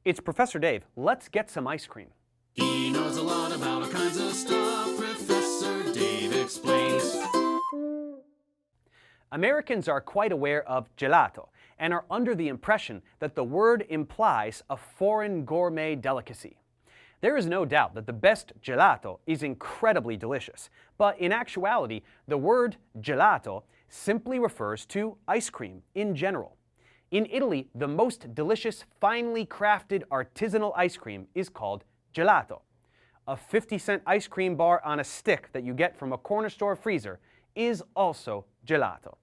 It's Professor Dave. Let's get some ice cream. He knows a lot about all kinds of stuff. Professor Dave explains. Americans are quite aware of gelato and are under the impression that the word implies a foreign gourmet delicacy. There is no doubt that the best gelato is incredibly delicious, but in actuality, the word gelato simply refers to ice cream in general. In Italy, the most delicious, finely crafted artisanal ice cream is called gelato. A 50-cent ice cream bar on a stick that you get from a corner store freezer is also gelato.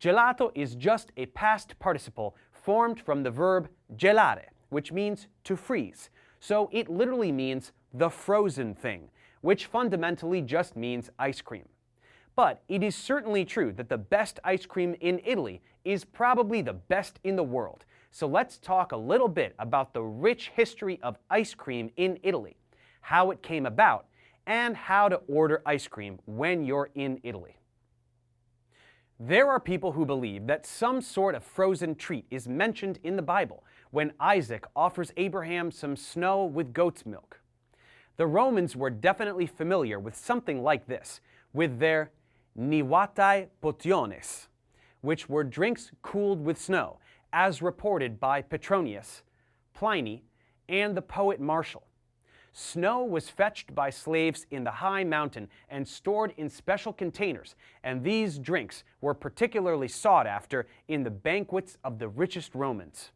Gelato is just a past participle formed from the verb gelare, which means to freeze. So it literally means the frozen thing, which fundamentally just means ice cream. But it is certainly true that the best ice cream in Italy is probably the best in the world. So let's talk a little bit about the rich history of ice cream in Italy, how it came about, and how to order ice cream when you're in Italy. There are people who believe that some sort of frozen treat is mentioned in the Bible when Isaac offers Abraham some snow with goat's milk. The Romans were definitely familiar with something like this, with their nivatai potiones, which were drinks cooled with snow, as reported by Petronius, Pliny, and the poet Martial. Snow was fetched by slaves in the high mountain and stored in special containers, and these drinks were particularly sought after in the banquets of the richest Romans.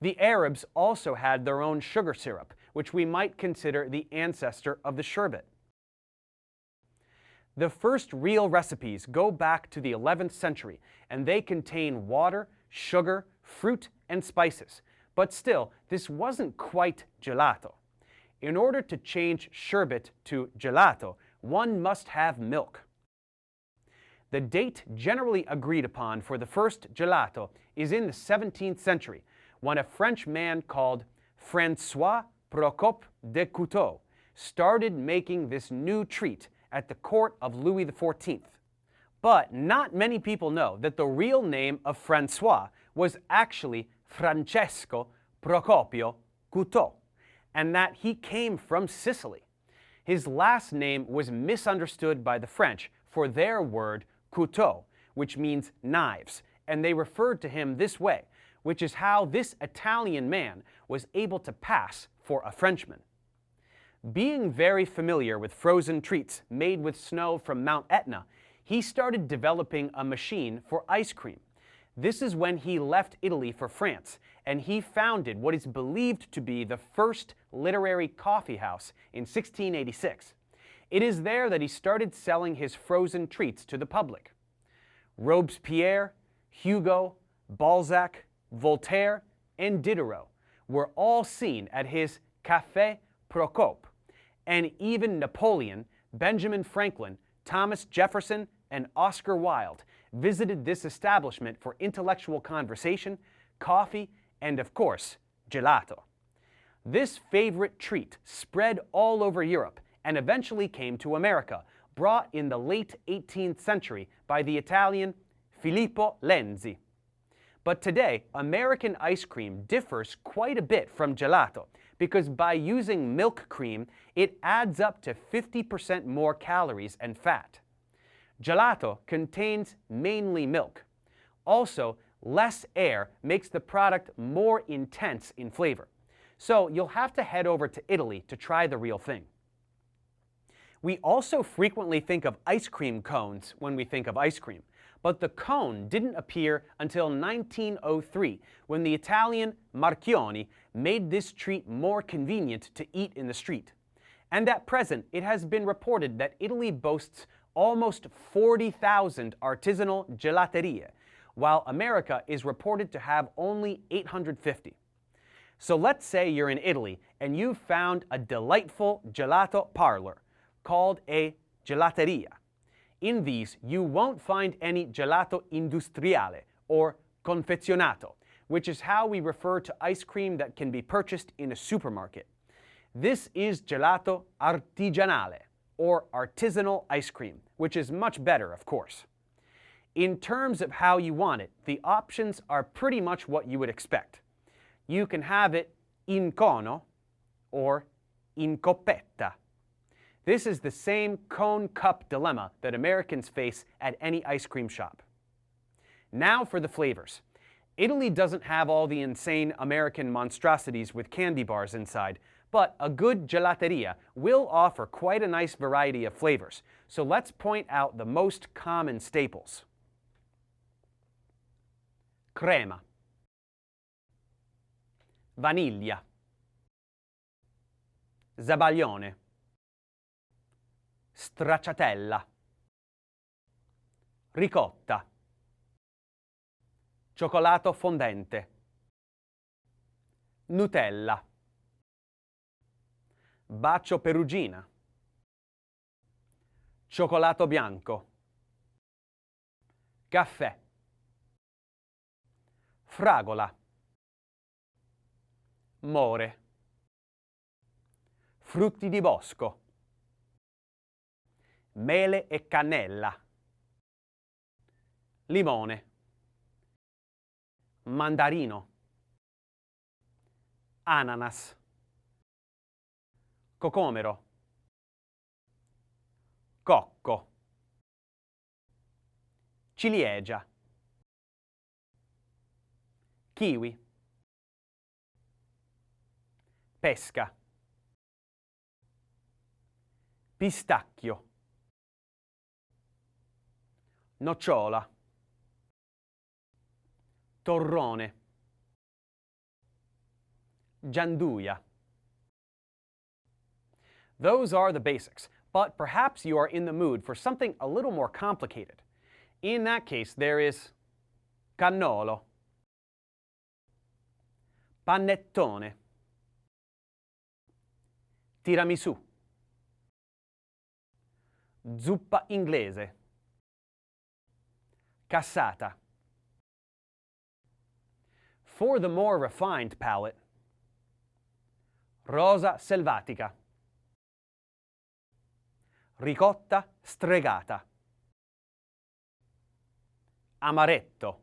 The Arabs also had their own sugar syrup, which we might consider the ancestor of the sherbet. The first real recipes go back to the 11th century, and they contain water, sugar, fruit, and spices. But still, this wasn't quite gelato. In order to change sherbet to gelato, one must have milk. The date generally agreed upon for the first gelato is in the 17th century, when a French man called Francois Procope de Couteau started making this new treat at the court of Louis XIV. But not many people know that the real name of Francois was actually Francesco Procopio Couteau, and that he came from Sicily. His last name was misunderstood by the French for their word couteau, which means knives, and they referred to him this way, which is how this Italian man was able to pass for a Frenchman. Being very familiar with frozen treats made with snow from Mount Etna, he started developing a machine for ice cream. This is when he left Italy for France, and he founded what is believed to be the first literary coffee house in 1686. It is there that he started selling his frozen treats to the public. Robespierre, Hugo, Balzac, Voltaire, and Diderot were all seen at his Café Procope, and even Napoleon, Benjamin Franklin, Thomas Jefferson, and Oscar Wilde visited this establishment for intellectual conversation, coffee, and of course, gelato. This favorite treat spread all over Europe and eventually came to America, brought in the late 18th century by the Italian Filippo Lenzi. But today, American ice cream differs quite a bit from gelato because by using milk cream, it adds up to 50% more calories and fat. Gelato contains mainly milk. Also, less air makes the product more intense in flavor. So you'll have to head over to Italy to try the real thing. We also frequently think of ice cream cones when we think of ice cream, but the cone didn't appear until 1903 when the Italian Marchionni made this treat more convenient to eat in the street. And at present, it has been reported that Italy boasts almost 40,000 artisanal gelaterie, while America is reported to have only 850. So let's say you're in Italy and you've found a delightful gelato parlor called a gelateria. In these, you won't find any gelato industriale or confezionato, which is how we refer to ice cream that can be purchased in a supermarket. This is gelato artigianale, or artisanal ice cream, which is much better, of course. In terms of how you want it, the options are pretty much what you would expect. You can have it in cono or in coppetta. This is the same cone-cup dilemma that Americans face at any ice cream shop. Now for the flavors. Italy doesn't have all the insane American monstrosities with candy bars inside, but a good gelateria will offer quite a nice variety of flavors. So let's point out the most common staples. Crema, vaniglia, zabaglione, stracciatella, ricotta, cioccolato fondente, Nutella, bacio perugina, cioccolato bianco, caffè, fragola, more, frutti di bosco, mele e cannella, limone, mandarino, ananas, cocomero, cocco, ciliegia, kiwi, pesca, pistacchio, nocciola, torrone, gianduia. Those are the basics, but perhaps you are in the mood for something a little more complicated. In that case, there is cannolo, panettone, tiramisù, zuppa inglese, cassata. For the more refined palate, rosa selvatica, ricotta stregata, amaretto,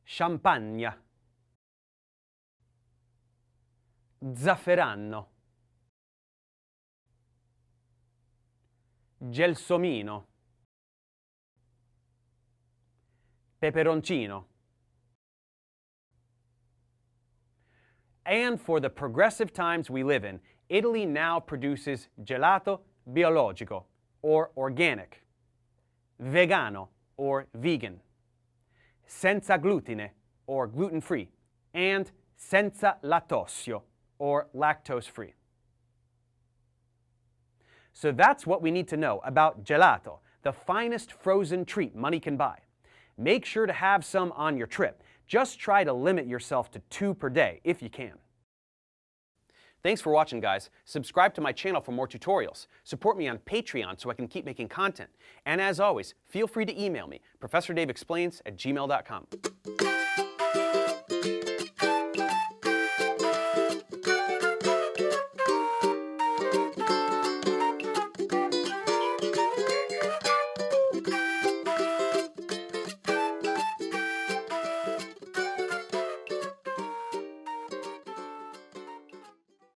champagna, zafferano, gelsomino, peperoncino. And for the progressive times we live in, Italy now produces gelato biologico, or organic, vegano, or vegan, senza glutine, or gluten-free, and senza lattosio, or lactose-free. So that's what we need to know about gelato, the finest frozen treat money can buy. Make sure to have some on your trip. Just try to limit yourself to 2 per day if you can. Thanks for watching, guys. Subscribe to my channel for more tutorials. Support me on Patreon so I can keep making content. And as always, feel free to email me, ProfessorDaveExplains@gmail.com.